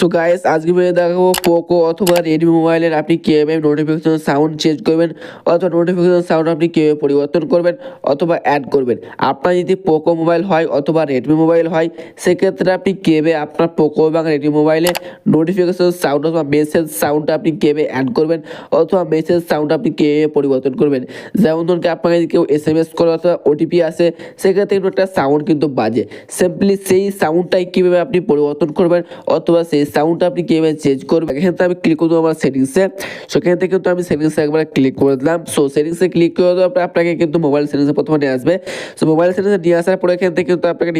So guys আজকে video দেখাবো Poco অথবা রেডমি মোবাইলের আপনি কিভাবে নোটিফিকেশন সাউন্ড চেঞ্জ করবেন অথবা নোটিফিকেশন সাউন্ড আপনি কিভাবে পরিবর্তন করবেন অথবা অ্যাড করবেন। আপনার যদি পোকো মোবাইল হয় অথবা রেডমি মোবাইল হয় সেক্ষেত্রে আপনি কিভাবে আপনার পোকো এবং রেডমি মোবাইলে নোটিফিকেশন সাউন্ড অথবা মেসেজ সাউন্ডটা আপনি কিভাবে অ্যাড করবেন অথবা মেসেজ সাউন্ড আপনি কিভাবে পরিবর্তন করবেন। যেমন ধরুন আপনাকে যদি কেউ SMS করে অথবা ওটিপি আসে সেক্ষেত্রে কিন্তু একটা সাউন্ড কিন্তু বাজে, সিম্পলি সেই সাউন্ডটাই কীভাবে আপনি পরিবর্তন করবেন অথবা সেই সাউন্ডটা আপনি কীভাবে চেঞ্জ করবেন। এখান থেকে আমি ক্লিক করবো আমার সেটিংসে। সেখান থেকে কিন্তু আমি সেটিংসে একবার ক্লিক করে দিলাম। সো সেটিংসে ক্লিক করে দেওয়ার পরে আপনাকে কিন্তু মোবাইল সেটিংসে প্রথমে নিয়ে আসবে। সো মোবাইল সেটিংসে নিয়ে আসার পরে এখান থেকে কিন্তু আপনাকে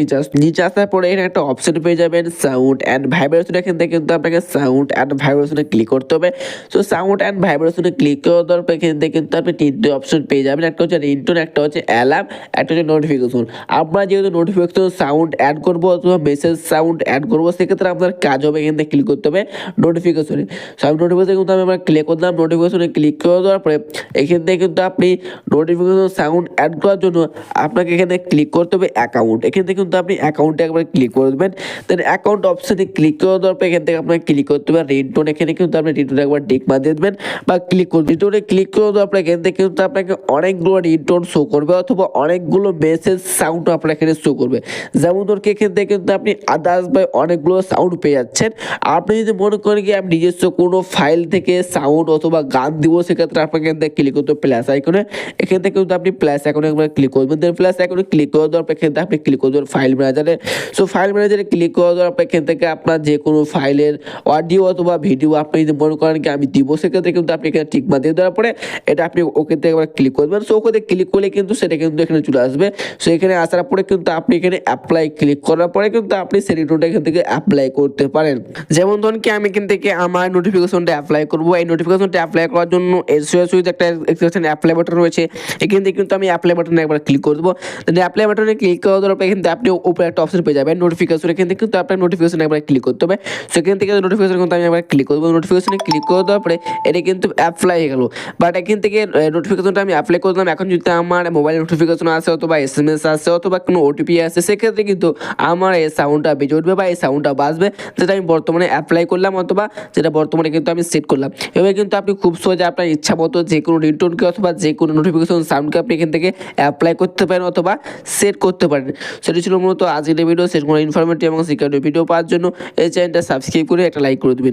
নিচে আসার পরে এখানে একটা অপশন পেয়ে যাবেন সাউন্ড অ্যান্ড ভাইব্রেশন। এখান থেকে কিন্তু আপনাকে সাউন্ড অ্যান্ড ভাইব্রেশনে ক্লিক করতে হবে। সো সাউন্ড অ্যান্ড ভাইব্রেশনে ক্লিক করে দেওয়ার পরে এখান থেকে কিন্তু আপনি তিনটে অপশন পেয়ে যাবেন, একটা হচ্ছে রিংটোন, একটা হচ্ছে অ্যালার্ম, একটা হচ্ছে নোটিফিকেশন। আমরা যেহেতু নোটিফিকেশন সাউন্ড অ্যাড করবো অথবা মেসেজ সাউন্ড অ্যাড করবো সেক্ষেত্রে আপনার কাজ হবে এখান থেকে ক্লিক করতে হবে নোটিফিকেশনে। সো আমি নোটিফিকেশনে কিন্তু আমি ক্লিক করলাম। নোটিফিকেশনে ক্লিক করে দেওয়ার পরে এখান থেকে কিন্তু আপনি নোটিফিকেশন সাউন্ড অ্যাড করার জন্য আপনাকে এখানে ক্লিক করতে হবে অ্যাকাউন্ট। এখান থেকে কিন্তু আপনি অ্যাকাউন্টে একবার ক্লিক করে দেবেন। দেন অ্যাকাউন্ট অপশনে ক্লিক করে দেওয়ার পরে এখান থেকে আপনাকে ক্লিক করতে হবে রিংটোন। এখানে কিন্তু আপনি রিংটোনে একবার টিক মারিয়ে দেবেন বা ক্লিক করবেন। রিংটোনে ক্লিক করে দেওয়ার পরে এখান থেকে কিন্তু আপনাকে অনেকগুলো রিংটোন শো করবে অথবা অনেকগুলো মেসেজ সাউন্ড আপনার এখানে শো করবে। যেমন ধরুন এখান থেকে কিন্তু আপনি আদার্স বা অনেকগুলো সাউন্ড পেয়ে যাচ্ছেন। আপনি যদি মনে করেন কি আপনি নিজস্ব কোনো ফাইল থেকে সাউন্ড অথবা গান দিব সেক্ষেত্রে আপনাকে এখান থেকে ক্লিক করতে হবে প্লাস আইকনে। এখান থেকে কিন্তু আপনি প্লাস আইকনে একবার ক্লিক করবেন। দেন প্লাস আইকনে ক্লিক করে দেওয়ার পর এখান থেকে আপনি ক্লিক করে দেবেন ফাইল ম্যানেজারে। সো ফাইল ম্যানেজারে ক্লিক করে দেওয়ার পর এখান থেকে আপনার যে কোনো ফাইলের অডিও অথবা ভিডিও আপনি যদি মনে করেন কি আমি দিব সেক্ষেত্রে কিন্তু আপনি এখানে টিক মার দিয়ে দেওয়ার পরে এটা আপনি ওকে থেকে একবার ক্লিক করবেন। সো ওকে ক্লিক করলে কিন্তু সেটা কিন্তু এখানে চলে আসবে। সো এখানে আসার পরে কিন্তু আপনি এখানে অ্যাপ্লাই ক্লিক করার পরে কিন্তু আপনি সেটিংটা এখান থেকে অ্যাপ্লাই করতে পারেন। যেমন ধরুন কি আমি এখান থেকে আমার নোটিফিকেশনটা অ্যাপ্লাই করবো। এই নোটিফিকেশনটা অ্যাপ্লাই করার জন্য সোজাসুজি একটা অ্যাপ্লাই বাটন রয়েছে। এখান থেকে কিন্তু আমি অ্যাপ্লাই বাটনে একবার ক্লিক করে দেবো। দেন অ্যাপ্লাই বাটনে ক্লিক করে দেওয়ার পরে কিন্তু আপনি উপরে একটা অপশন পেয়ে যাবেন নোটিফিকেশন। এখান থেকে কিন্তু আপনার নোটিফিকেশন একবার ক্লিক করতে হবে। সেখান থেকে নোটিফিকেশন কিন্তু আমি একবার ক্লিক করবো। নোটিফিকেশনে ক্লিক করে দেওয়ার পরে এটা কিন্তু অ্যাপ্লাই হয়ে গেল। বাট এখান থেকে নোটিফিকেশনটা আমি অ্যাপ্লাই করলাম। এখন যদি আমার মোবাইল নোটিফিকেশন আসে অথবা SMS আসে অথবা কোনো OTP আসে সেক্ষেত্রে কিন্তু আমার এই সাউন্ডটা বেজে উঠবে বা এই সাউন্ডটা বাজবে, যেটা আমি বর্তমানে অ্যাপ্লাই করলাম অথবা যেটা বর্তমানে কিন্তু আমি সেট করলাম। এভাবে কিন্তু আপনি খুব সহজে আপনার ইচ্ছা মতো যে কোনো রিংটোনকে অথবা যে কোনো নোটিফিকেশন সাউন্ডকে আপনি এখান থেকে অ্যাপ্লাই করতে পারেন অথবা সেট করতে পারেন। সেটা ছিল মূলত আজকের ভিডিও। সেট কোনো ইনফরমেটিভ এবং সিকিউরিটি ভিডিও পাওয়ার জন্য এই চ্যানেলটা সাবস্ক্রাইব করে একটা লাইক করে দেবেন।